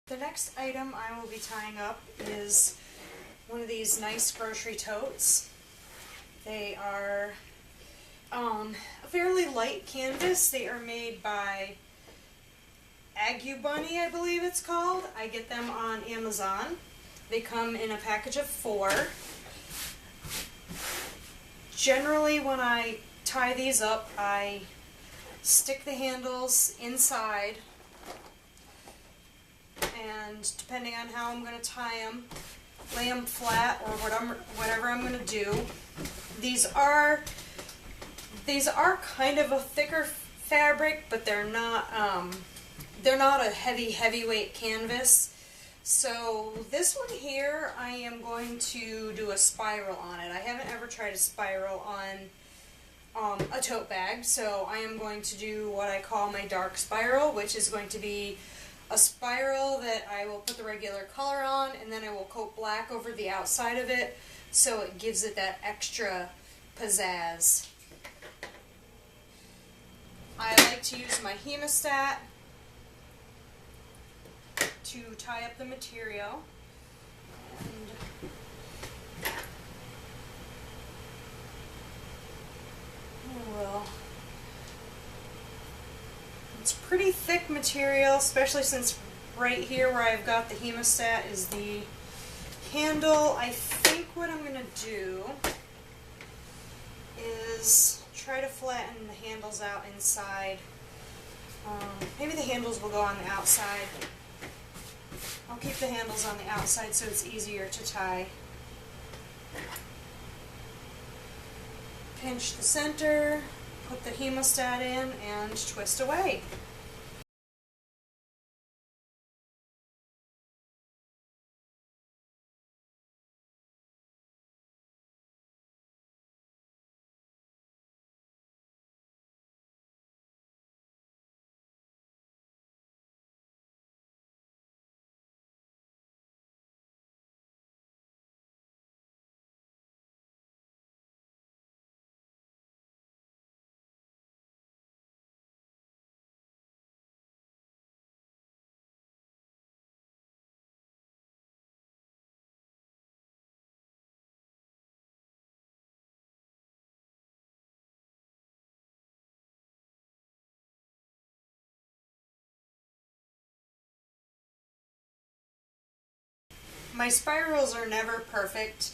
The next item I will be tying up is one of these nice grocery totes. They are a fairly light canvas. They are made by Ague Bunny, I believe it's called. I get them on Amazon. They come in a package of 4. Generally, when I tie these up, I stick the handles inside, and depending on how I'm going to tie them, lay them flat or whatever I'm going to do. These are kind of a thicker fabric, but they're not a heavyweight canvas. So this one here, I am going to do a spiral on it. I haven't ever tried a spiral on a tote bag, so I am going to do what I call my dark spiral, which is going to be a spiral that I will put the regular color on, and then I will coat black over the outside of it, so it gives it that extra pizzazz. I like to use my hemostat to tie up the material. It's pretty thick material, especially since right here where I've got the hemostat is the handle. I think what I'm going to do is try to flatten the handles out inside. Maybe the handles will go on the outside. I'll keep the handles on the outside so it's easier to tie. Pinch the center, put the hemostat in, and twist away. My spirals are never perfect.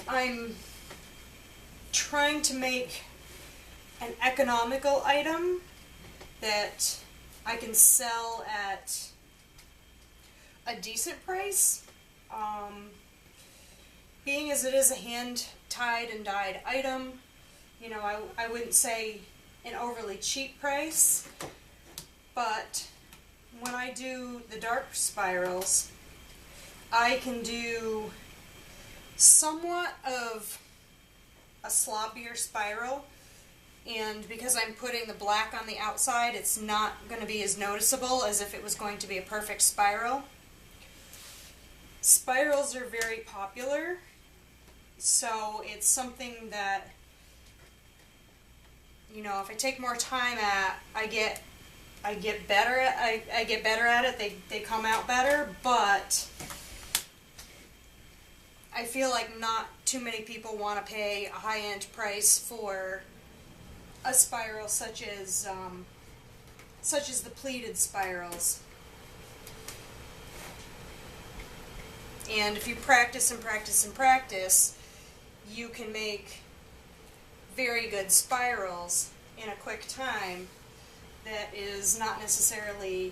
I'm trying to make an economical item that I can sell at a decent price. Being as it is a hand-tied and dyed item, you know, I wouldn't say an overly cheap price, but when I do the dark spirals, I can do somewhat of a sloppier spiral, and because I'm putting the black on the outside, it's not going to be as noticeable as if it was going to be a perfect spiral. Spirals are very popular, so it's something that, you know, if I take more time at, I get better at it. They come out better, but I feel like not too many people want to pay a high-end price for a spiral such as the pleated spirals. And if you practice and practice and practice, you can make very good spirals in a quick time that is not necessarily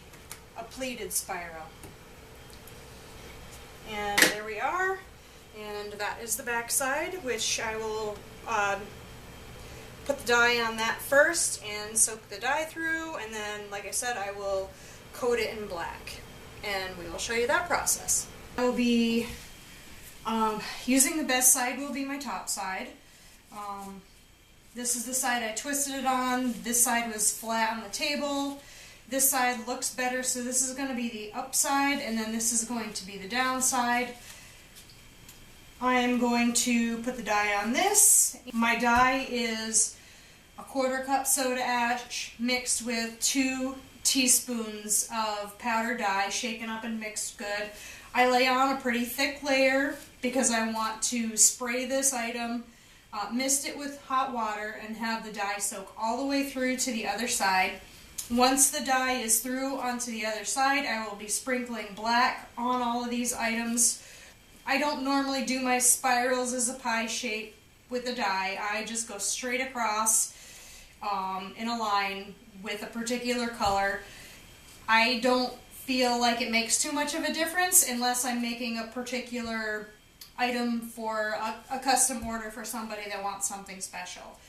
a pleated spiral. And there we are. And that is the back side, which I will put the dye on that first and soak the dye through, and then, like I said, I will coat it in black, and we will show you that process. I will be using the best side will be my top side. This is the side I twisted it on. This side was flat on the table. This side looks better, so this is going to be the upside, and then this is going to be the downside. I am going to put the dye on this. My dye is a 1/4 cup soda ash mixed with 2 teaspoons of powdered dye, shaken up and mixed good. I lay on a pretty thick layer because I want to spray this item, mist it with hot water, and have the dye soak all the way through to the other side. Once the dye is through onto the other side, I will be sprinkling black on all of these items. I don't normally do my spirals as a pie shape with the dye. I just go straight across in a line with a particular color. I don't feel like it makes too much of a difference unless I'm making a particular item for a custom order for somebody that wants something special.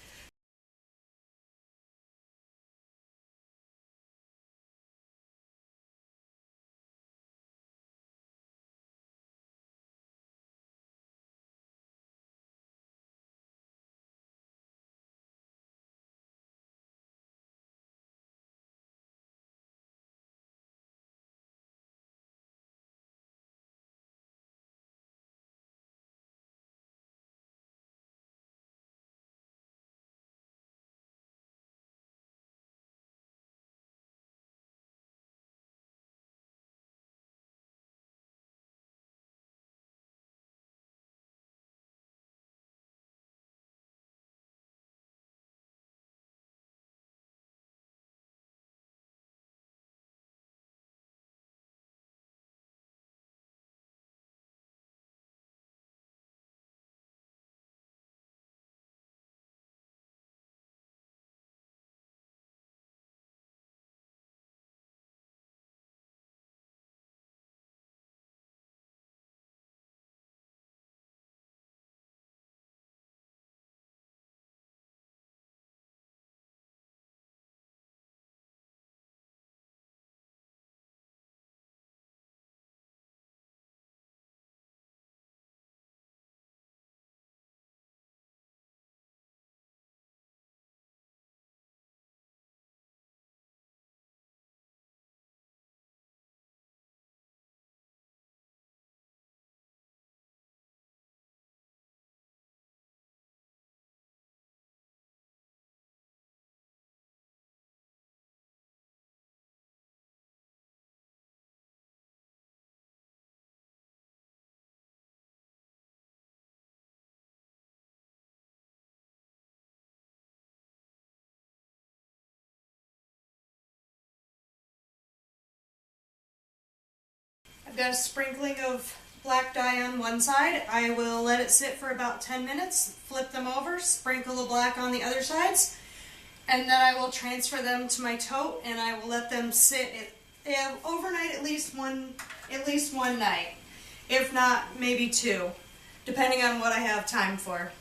I've got a sprinkling of black dye on one side. I will let it sit for about 10 minutes, flip them over, sprinkle the black on the other sides, and then I will transfer them to my tote and I will let them sit overnight at least one night, if not maybe two, depending on what I have time for.